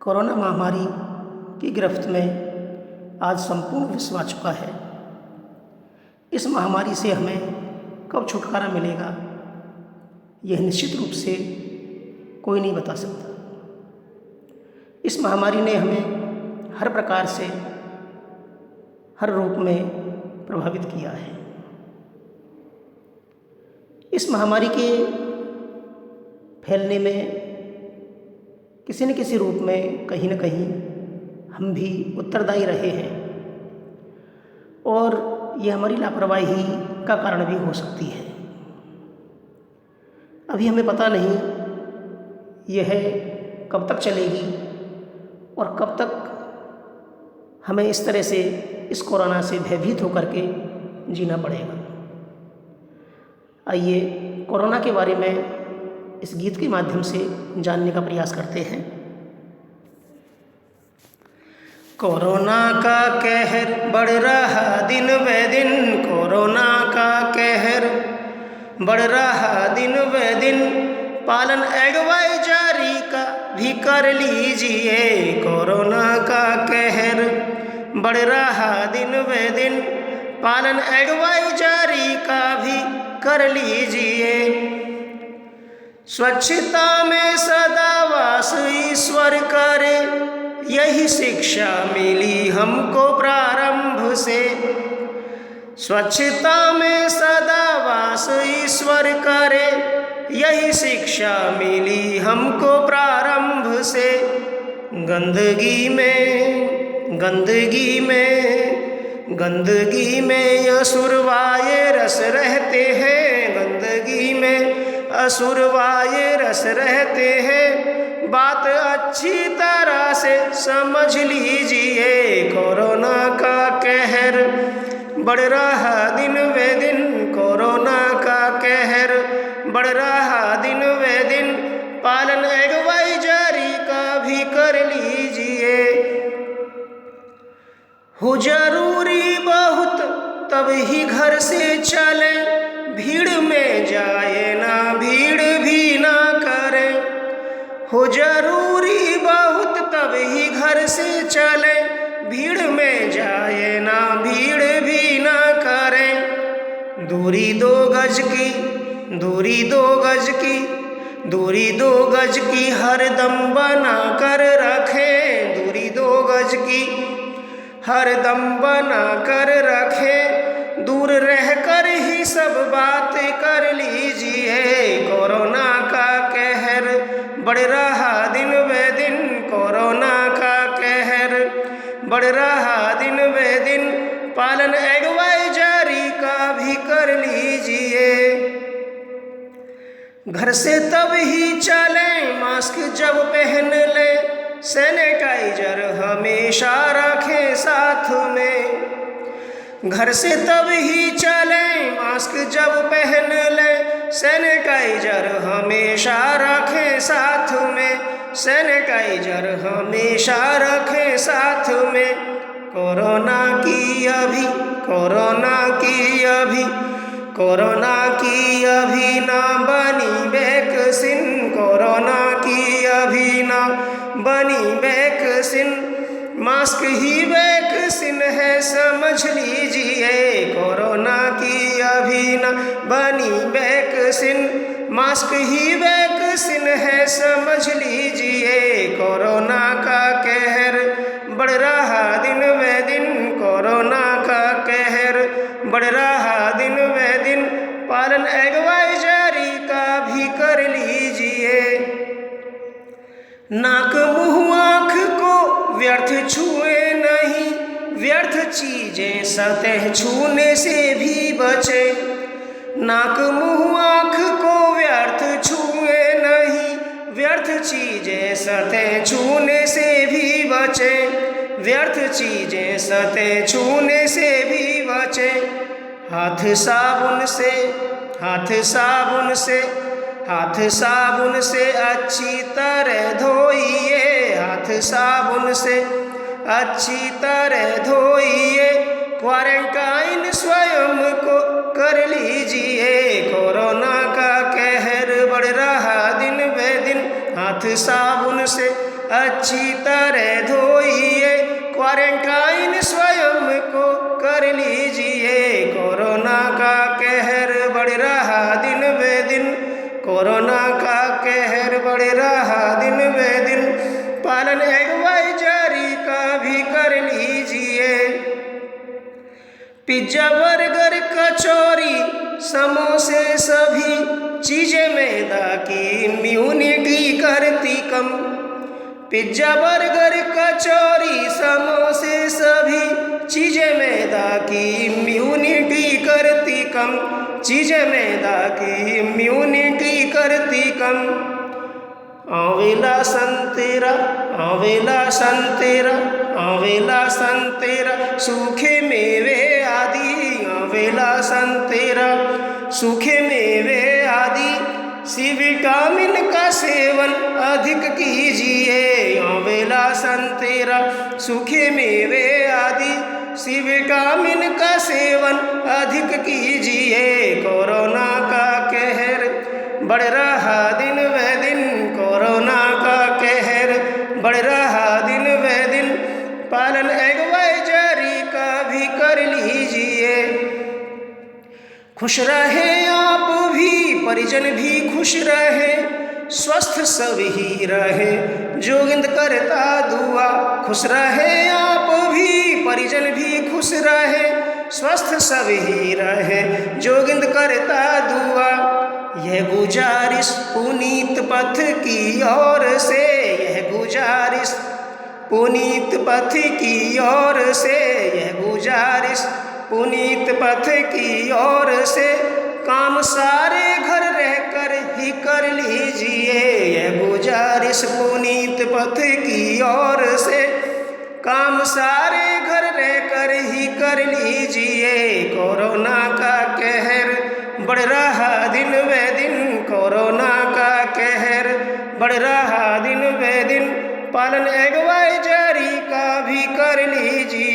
Corona महामारी की गिरफ्त में आज संपूर्ण विश्व आ चुका है। इस महामारी से हमें कब छुटकारा मिलेगा, यह निश्चित रूप से कोई नहीं बता सकता। इस महामारी ने हमें हर प्रकार से, हर रूप में प्रभावित किया है। इस महामारी के फैलने में किसी न किसी रूप में कहीं न कहीं हम भी उत्तरदायी रहे हैं और यह हमारी लापरवाही का कारण भी हो सकती है। अभी हमें पता नहीं यह कब तक चलेगी और कब तक हमें इस तरह से इस कोरोना से भयभीत होकर के जीना पड़ेगा। आइए कोरोना के बारे में इस गीत के माध्यम से जानने का प्रयास करते हैं। कोरोना का कहर बढ़ रहा दिन ब दिन, कोरोना का कहर बढ़ रहा दिन ब दिन, पालन एडवाइजरी का भी कर लीजिए। कोरोना का कहर बढ़ रहा दिन ब दिन, पालन एडवाइजरी का भी कर लीजिए। स्वच्छता में सदा वास ईश्वर करे, यही शिक्षा मिली हमको प्रारंभ से। स्वच्छता में सदा वास ईश्वर करे, यही शिक्षा मिली हमको प्रारंभ से। गंदगी में असुर वायरस रहते हैं, गंदगी में असुर वायरस रहते हैं। बात अच्छी तरह से समझ लीजिए। कोरोना का कहर बढ़ रहा दिन ब दिन, कोरोना का कहर बढ़ रहा दिन ब दिन, पालन एडवाइजरी का भी कर लीजिए। हो जरूरी बहुत तब ही घर से चले, भीड़ में जाए ना भीड़ भी ना करें। हो जरूरी बहुत तब ही घर से चले, भीड़ में जाए ना भीड़ भी ना करें। दूरी दो गज की, दूरी दो गज की, दूरी दो गज की हरदम बना कर रखें। दूरी दो गज की हरदम बना कर रखें, दूर रहकर ही सब बात कर लीजिए। कोरोना का कहर बढ़ रहा दिन ब दिन, कोरोना का कहर बढ़ रहा दिन ब दिन, पालन एडवाइजरी का भी कर लीजिए। घर से तब ही चलें मास्क जब पहन लें, सैनिटाइजर हमेशा रखें साथ में। घर से तब ही चलें मास्क जब पहन लें, सैनिटाइजर हमेशा रखें साथ में, सैनिटाइजर हमेशा रखें साथ में। कोरोना की अभी, कोरोना की अभी, कोरोना की अभी ना बनी वैक्सीन, कोरोना की अभी ना बनी वैक्सीन, मास्क ही वैक्सीन है समझ लीजिए। कोरोना की अभी ना बनी वैक्सीन, मास्क ही वैक्सीन है समझ लीजिए। कोरोना का कहर बढ़ रहा दिन ब दिन, कोरोना का कहर बढ़ रहा दिन ब दिन, पालन एडवाइजरी का भी कर लीजिए। नाक मुंह आँख को व्यर्थ छुए नहीं, व्यर्थ चीजें सतह छूने से भी बचे। नाक मुंह आँख को व्यर्थ छुए नहीं, व्यर्थ चीजें सतह छूने से भी बचे, व्यर्थ चीजें सतह छूने से भी बचे। हाथ साबुन से, हाथ साबुन से, हाथ साबुन से अच्छी तरह धोइए। हाथ साबुन से अच्छी तरह धोइए। क्वारंटाइन स्वयं को कर लीजिए। कोरोना का कहर बढ़ रहा दिन ब दिन, हाथ साबुन से अच्छी तरह धोइए, क्वारंटाइन स्वयं को कर लीजिए। कोरोना का कहर बढ़ रहा दिन बे दिन, कोरोना का कहर बढ़ रहा दिन बे दिन, पालन एडवाइजरी का भी कर लीजिए। पिज्जा बर्गर कचौरी समोसे सभी चीजें मैदा की इम्यूनिटी करती कम। पिज्जा बर्गर कचौरी समोसे सभी चीजें मैदा की इम्यूनिटी करती कम, चीजें मैदा की इम्यूनिटी करती कम। आंवला संतरा, आंवला संतरा, आंवला संतरा, सूखे मेवे आदि, आंवला संतरा, सूखे मेवे आदि, सी विटामिन का सेवन अधिक कीजिए। आंवला संतरा, सूखे मेवे आदि, सी विटामिन का सेवन अधिक कीजिए। कोरोना का कहर बढ़ रहा दिन व दिन, कोरोना का कहर बढ़ रहा दिन व दिन, पालन एडवाइजरी का भी कर लीजिए। खुश रहे आप भी, परिजन भी खुश रहे, स्वस्थ सभी रहे, जोगिंद करता दुआ। खुश रहे आप भी, परिजन भी खुश रहे, स्वस्थ सभी रहे, जोगिंद करता दुआ। यह गुजारिश पुनीत पथ की ओर से, यह गुजारिश पुनीत पथ की ओर से, यह गुजारिश पुनीत पथ की ओर से, काम सारे घर रहकर ही कर लीजिए। यह गुजारिश पुनीत पथ की ओर से, काम सारे घर रहकर ही कर लीजिए। कोरोना का कहर बढ़ रहा दिन व दिन, कोरोना का कहर बढ़ रहा दिन व दिन, पालन एडवाइजरी का भी कर लीजिए।